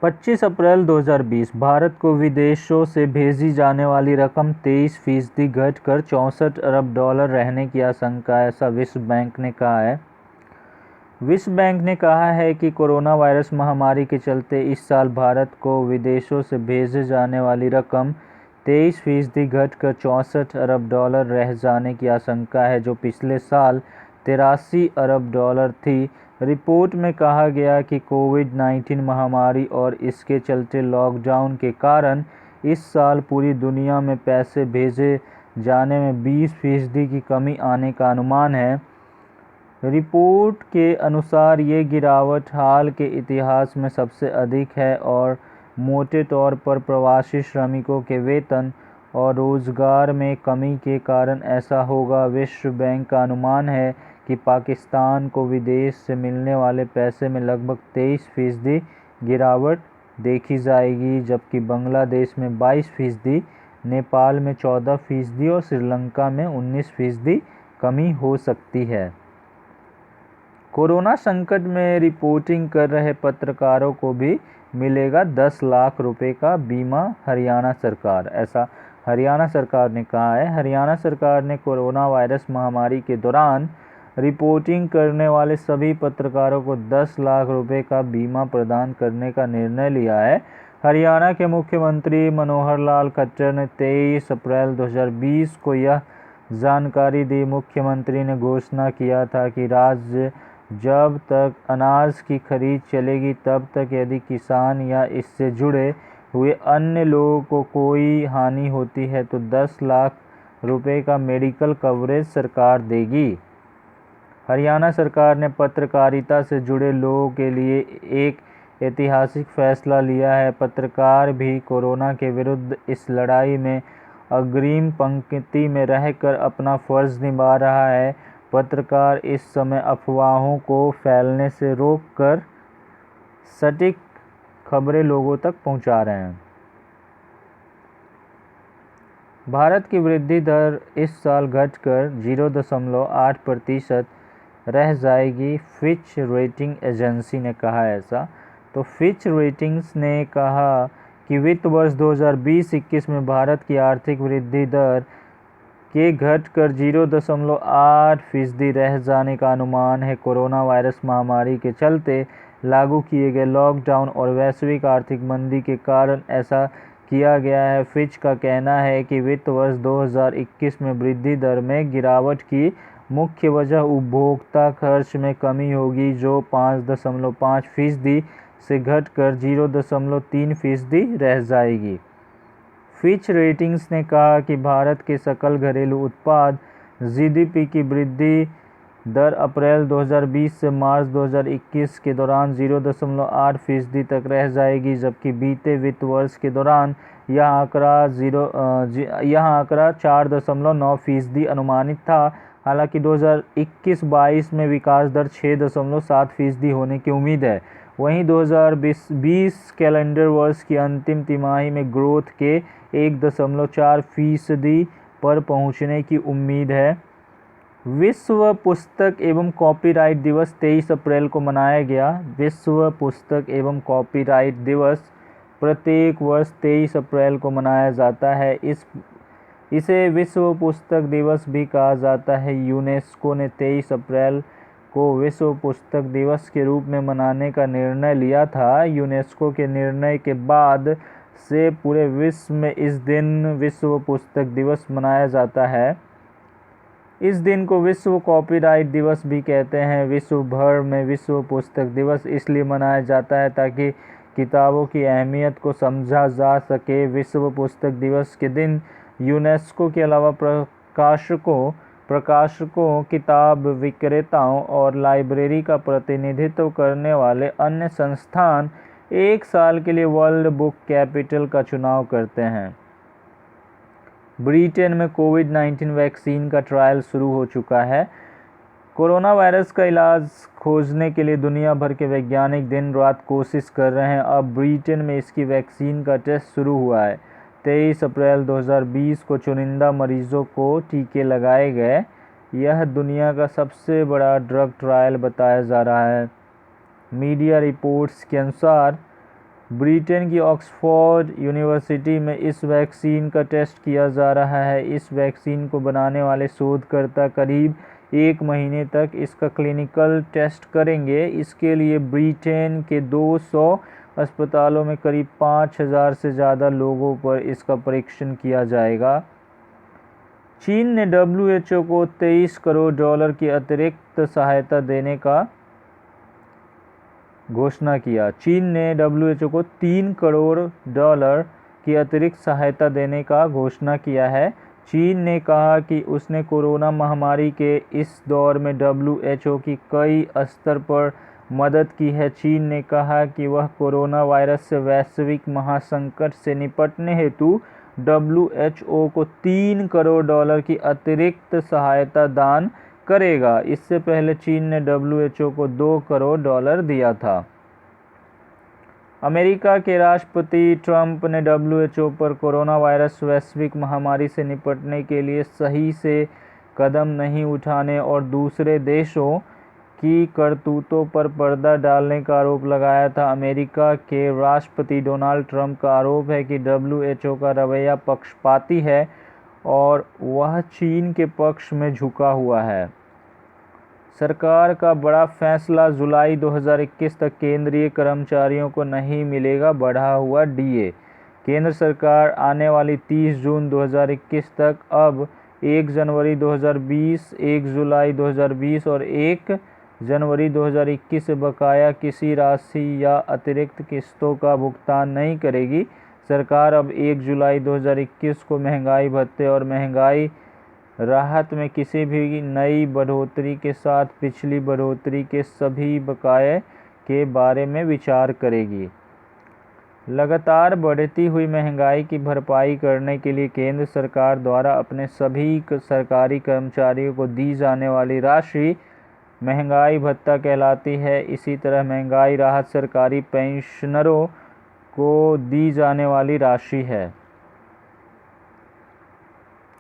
25 अप्रैल 2020 भारत को विदेशों से भेजी जाने वाली रकम 23% घटकर $64 अरब रहने की आशंका, ऐसा विश्व बैंक ने कहा है। विश्व बैंक ने कहा है कि कोरोना वायरस महामारी के चलते इस साल भारत को विदेशों से भेजे जाने वाली रकम 23% घटकर $64 अरब रह जाने की आशंका है, जो पिछले साल $83 अरब थी। रिपोर्ट में कहा गया कि कोविड-19 महामारी और इसके चलते लॉकडाउन के कारण इस साल पूरी दुनिया में पैसे भेजे जाने में 20% की कमी आने का अनुमान है। रिपोर्ट के अनुसार ये गिरावट हाल के इतिहास में सबसे अधिक है और मोटे तौर पर प्रवासी श्रमिकों के वेतन और रोजगार में कमी के कारण ऐसा होगा। विश्व बैंक का अनुमान है कि पाकिस्तान को विदेश से मिलने वाले पैसे में लगभग 23% गिरावट देखी जाएगी, जबकि बांग्लादेश में 22%, नेपाल में 14% और श्रीलंका में 19% कमी हो सकती है। कोरोना संकट में रिपोर्टिंग कर रहे पत्रकारों को भी मिलेगा 10 लाख रुपए का बीमा, हरियाणा सरकार, ऐसा हरियाणा सरकार ने कहा है। हरियाणा सरकार ने कोरोना वायरस महामारी के दौरान रिपोर्टिंग करने वाले सभी पत्रकारों को 10 लाख रुपए का बीमा प्रदान करने का निर्णय लिया है। हरियाणा के मुख्यमंत्री मनोहर लाल खट्टर ने 23 अप्रैल 2020 को यह जानकारी दी। मुख्यमंत्री ने घोषणा किया था कि राज्य जब तक अनाज की खरीद चलेगी तब तक यदि किसान या इससे जुड़े हुए अन्य लोगों को कोई हानि होती है तो 10 लाख रुपए का मेडिकल कवरेज सरकार देगी। हरियाणा सरकार ने पत्रकारिता से जुड़े लोगों के लिए एक ऐतिहासिक फैसला लिया है। पत्रकार भी कोरोना के विरुद्ध इस लड़ाई में अग्रिम पंक्ति में रहकर अपना फर्ज निभा रहा है। पत्रकार इस समय अफवाहों को फैलने से रोककर सटीक खबरें लोगों तक पहुंचा रहे हैं। भारत की वृद्धि दर इस साल घटकर 0.8% रह जाएगी, फिच रेटिंग एजेंसी ने कहा ऐसा। तो फिच रेटिंग्स ने कहा कि वित्त वर्ष 2020-21 में भारत की आर्थिक वृद्धि दर के घटकर 0.8% रह जाने का अनुमान है। कोरोना वायरस महामारी के चलते लागू किए गए लॉकडाउन और वैश्विक आर्थिक मंदी के कारण ऐसा किया गया है। फिच का कहना है कि वित्त वर्ष 2021 में वृद्धि दर में गिरावट की मुख्य वजह उपभोक्ता खर्च में कमी होगी, जो 5.5% से घटकर 0.3% रह जाएगी। फिच रेटिंग्स ने कहा कि भारत के सकल घरेलू उत्पाद जीडीपी की वृद्धि दर अप्रैल 2020 से मार्च 2021 के दौरान 0.8% तक रह जाएगी, जबकि बीते वित्त वर्ष के दौरान यह आंकड़ा 4.9% अनुमानित था। हालांकि 2021-22 में विकास दर 6.7% होने की उम्मीद है। वहीं 2020 कैलेंडर वर्ष की अंतिम तिमाही में ग्रोथ के 1.4% पर पहुंचने की उम्मीद है। विश्व पुस्तक एवं कॉपीराइट दिवस 23 अप्रैल को मनाया गया। विश्व पुस्तक एवं कॉपीराइट दिवस प्रत्येक वर्ष 23 अप्रैल को मनाया जाता है। इसे विश्व पुस्तक दिवस भी कहा जाता है। यूनेस्को ने 23 अप्रैल को विश्व पुस्तक दिवस के रूप में मनाने का निर्णय लिया था। यूनेस्को के निर्णय के बाद से पूरे विश्व में इस दिन विश्व पुस्तक दिवस मनाया जाता है। इस दिन को विश्व कॉपीराइट दिवस भी कहते हैं। विश्व भर में विश्व पुस्तक दिवस इसलिए मनाया जाता है ताकि किताबों की अहमियत को समझा जा सके। विश्व पुस्तक दिवस के दिन यूनेस्को के अलावा प्रकाशकों, किताब विक्रेताओं और लाइब्रेरी का प्रतिनिधित्व करने वाले अन्य संस्थान एक साल के लिए वर्ल्ड बुक कैपिटल का चुनाव करते हैं। ब्रिटेन में कोविड-19 वैक्सीन का ट्रायल शुरू हो चुका है। कोरोना वायरस का इलाज खोजने के लिए दुनिया भर के वैज्ञानिक दिन रात कोशिश कर रहे हैं। अब ब्रिटेन में इसकी वैक्सीन का टेस्ट शुरू हुआ है। 23 अप्रैल 2020 को चुनिंदा मरीजों को टीके लगाए गए। यह दुनिया का सबसे बड़ा ड्रग ट्रायल बताया जा रहा है। मीडिया रिपोर्ट्स के अनुसार ब्रिटेन की ऑक्सफोर्ड यूनिवर्सिटी में इस वैक्सीन का टेस्ट किया जा रहा है। इस वैक्सीन को बनाने वाले शोधकर्ता करीब 1 महीने तक इसका क्लिनिकल टेस्ट करेंगे। इसके लिए ब्रिटेन के 200 अस्पतालों में करीब 5,000 से ज़्यादा लोगों पर इसका परीक्षण किया जाएगा। चीन ने WHO को $23 करोड़ की अतिरिक्त सहायता देने का घोषणा किया। चीन ने WHO को $3 करोड़ की अतिरिक्त सहायता देने का घोषणा किया है। चीन ने कहा कि उसने कोरोना महामारी के इस दौर में WHO की कई स्तर पर मदद की है। चीन ने कहा कि वह कोरोना वायरस से वैश्विक महासंकट से निपटने हेतु WHO को $3 करोड़ की अतिरिक्त सहायता दान करेगा। इससे पहले चीन ने WHO को $2 करोड़ दिया था। अमेरिका के राष्ट्रपति ट्रंप ने WHO पर कोरोना वायरस वैश्विक महामारी से निपटने के लिए सही से कदम नहीं उठाने और दूसरे देशों की करतूतों पर पर्दा डालने का आरोप लगाया था। अमेरिका के राष्ट्रपति डोनाल्ड ट्रंप का आरोप है कि WHO का रवैया पक्षपाती है और वह चीन के पक्ष में झुका हुआ है। सरकार का बड़ा फैसला, जुलाई 2021 तक केंद्रीय कर्मचारियों को नहीं मिलेगा बढ़ा हुआ DA। केंद्र सरकार आने वाली 30 जून 2021 तक अब 1 जनवरी 2020, 1 जुलाई 2020 और 1 जनवरी 2021 से बकाया किसी राशि या अतिरिक्त किस्तों का भुगतान नहीं करेगी। सरकार अब 1 जुलाई 2021 को महंगाई भत्ते और महंगाई राहत में किसी भी नई बढ़ोतरी के साथ पिछली बढ़ोतरी के सभी बकाये के बारे में विचार करेगी। लगातार बढ़ती हुई महंगाई की भरपाई करने के लिए केंद्र सरकार द्वारा अपने सभी सरकारी कर्मचारियों को दी जाने वाली राशि महंगाई भत्ता कहलाती है। इसी तरह महंगाई राहत सरकारी पेंशनरों को दी जाने वाली राशि है।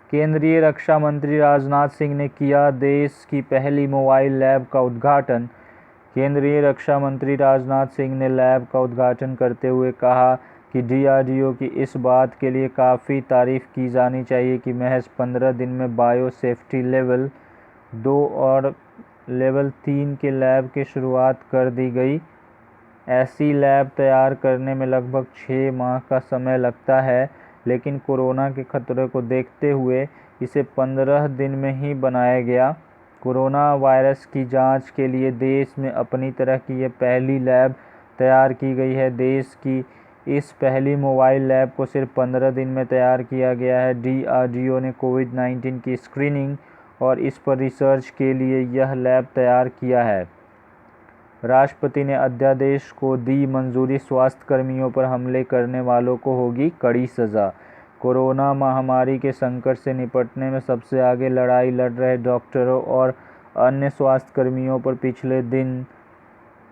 केंद्रीय रक्षा मंत्री राजनाथ सिंह ने किया देश की पहली मोबाइल लैब का उद्घाटन। केंद्रीय रक्षा मंत्री राजनाथ सिंह ने लैब का उद्घाटन करते हुए कहा कि DRDO की इस बात के लिए काफ़ी तारीफ की जानी चाहिए कि महज 15 दिन में बायो सेफ्टी लेवल 2 और लेवल 3 के लैब की शुरुआत कर दी गई। ऐसी लैब तैयार करने में लगभग 6 माह का समय लगता है, लेकिन कोरोना के खतरे को देखते हुए इसे 15 दिन में ही बनाया गया। कोरोना वायरस की जांच के लिए देश में अपनी तरह की यह पहली लैब तैयार की गई है। देश की इस पहली मोबाइल लैब को सिर्फ 15 दिन में तैयार किया गया है। DRDO ने कोविड-19 की स्क्रीनिंग और इस पर रिसर्च के लिए यह लैब तैयार किया है। राष्ट्रपति ने अध्यादेश को दी मंजूरी, स्वास्थ्य कर्मियों पर हमले करने वालों को होगी कड़ी सज़ा। कोरोना महामारी के संकट से निपटने में सबसे आगे लड़ाई लड़ रहे डॉक्टरों और अन्य स्वास्थ्य कर्मियों पर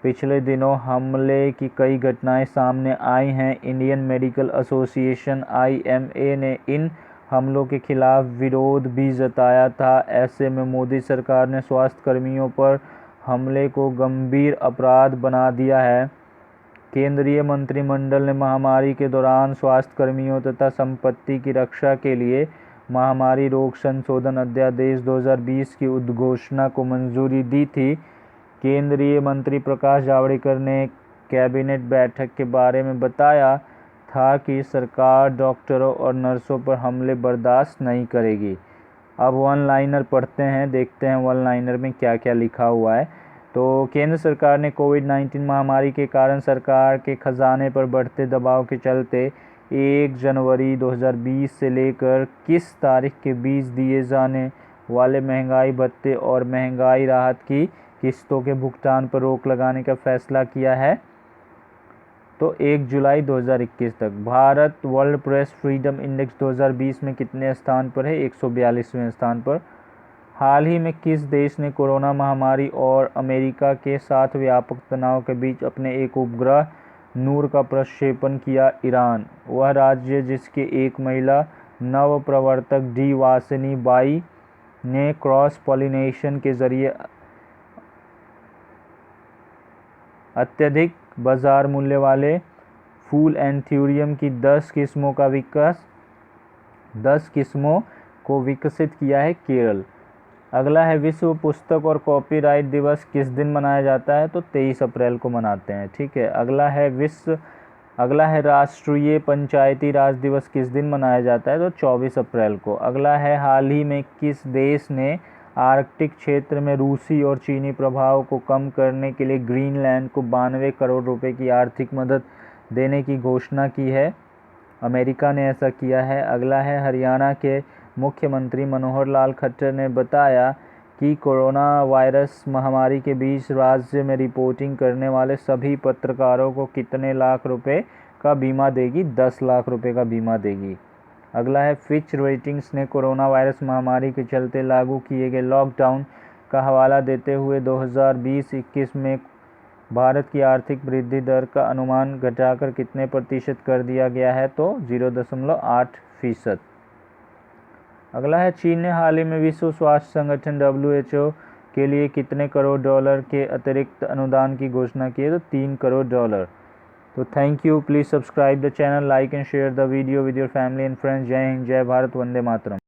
पिछले दिनों हमले की कई घटनाएं सामने आई हैं। इंडियन मेडिकल एसोसिएशन IMA ने इन हमलों के खिलाफ विरोध भी जताया था। ऐसे में मोदी सरकार ने स्वास्थ्य कर्मियों पर हमले को गंभीर अपराध बना दिया है। केंद्रीय मंत्रिमंडल ने महामारी के दौरान स्वास्थ्य कर्मियों तथा संपत्ति की रक्षा के लिए महामारी रोग संशोधन अध्यादेश 2020 की उद्घोषणा को मंजूरी दी थी। केंद्रीय मंत्री प्रकाश जावड़ेकर ने कैबिनेट बैठक के बारे में बताया था कि सरकार डॉक्टरों और नर्सों पर हमले बर्दाश्त नहीं करेगी। अब वन लाइनर पढ़ते हैं, देखते हैं वन लाइनर में क्या क्या लिखा हुआ है। तो केंद्र सरकार ने कोविड-19 महामारी के कारण सरकार के खजाने पर बढ़ते दबाव के चलते 1 जनवरी 2020 से लेकर किस तारीख के बीच दिए जाने वाले महंगाई भत्ते और महंगाई राहत की किस्तों के भुगतान पर रोक लगाने का फैसला किया है। तो 1 जुलाई 2021 तक। Bharat world press freedom index 2020 में कितने स्थान पर है? 142वें स्थान पर। हाल ही में किस देश ने कोरोना महामारी और अमेरिका के साथ व्यापक तनाव के बीच अपने एक उपग्रह नूर का प्रक्षेपण किया? ईरान। वह राज्य जिसके एक महिला नवप्रवर्तक डी वासिनी बाई ने क्रॉस पॉलिनेशन के जरिए अत्यधिक बाजार मूल्य वाले फूल एंथ्यूरियम की 10 किस्मों को विकसित किया है केरल। अगला है विश्व पुस्तक और कॉपीराइट दिवस किस दिन मनाया जाता है? तो 23 अप्रैल को मनाते हैं। ठीक है। अगला है राष्ट्रीय पंचायती राज दिवस किस दिन मनाया जाता है? तो 24 अप्रैल को। अगला है हाल ही में किस देश ने आर्कटिक क्षेत्र में रूसी और चीनी प्रभाव को कम करने के लिए ग्रीनलैंड को 92 करोड़ रुपए की आर्थिक मदद देने की घोषणा की है? अमेरिका ने ऐसा किया है। अगला है हरियाणा के मुख्यमंत्री मनोहर लाल खट्टर ने बताया कि कोरोना वायरस महामारी के बीच राज्य में रिपोर्टिंग करने वाले सभी पत्रकारों को कितने लाख रुपए का बीमा देगी? 10 लाख रुपए का बीमा देगी। अगला है फिच रेटिंग्स ने कोरोना वायरस महामारी के चलते लागू किए गए लॉकडाउन का हवाला देते हुए 2020-21 में भारत की आर्थिक वृद्धि दर का अनुमान घटाकर कितने प्रतिशत कर दिया गया है? तो 0.8%। अगला है चीन ने हाल ही में विश्व स्वास्थ्य संगठन WHO के लिए कितने करोड़ डॉलर के अतिरिक्त अनुदान की घोषणा की है? तो 3 करोड़ डॉलर। तो thank you. Please subscribe the channel, like and share the video with your family and friends. जय हिंद, जय भारत, वंदे मातरम।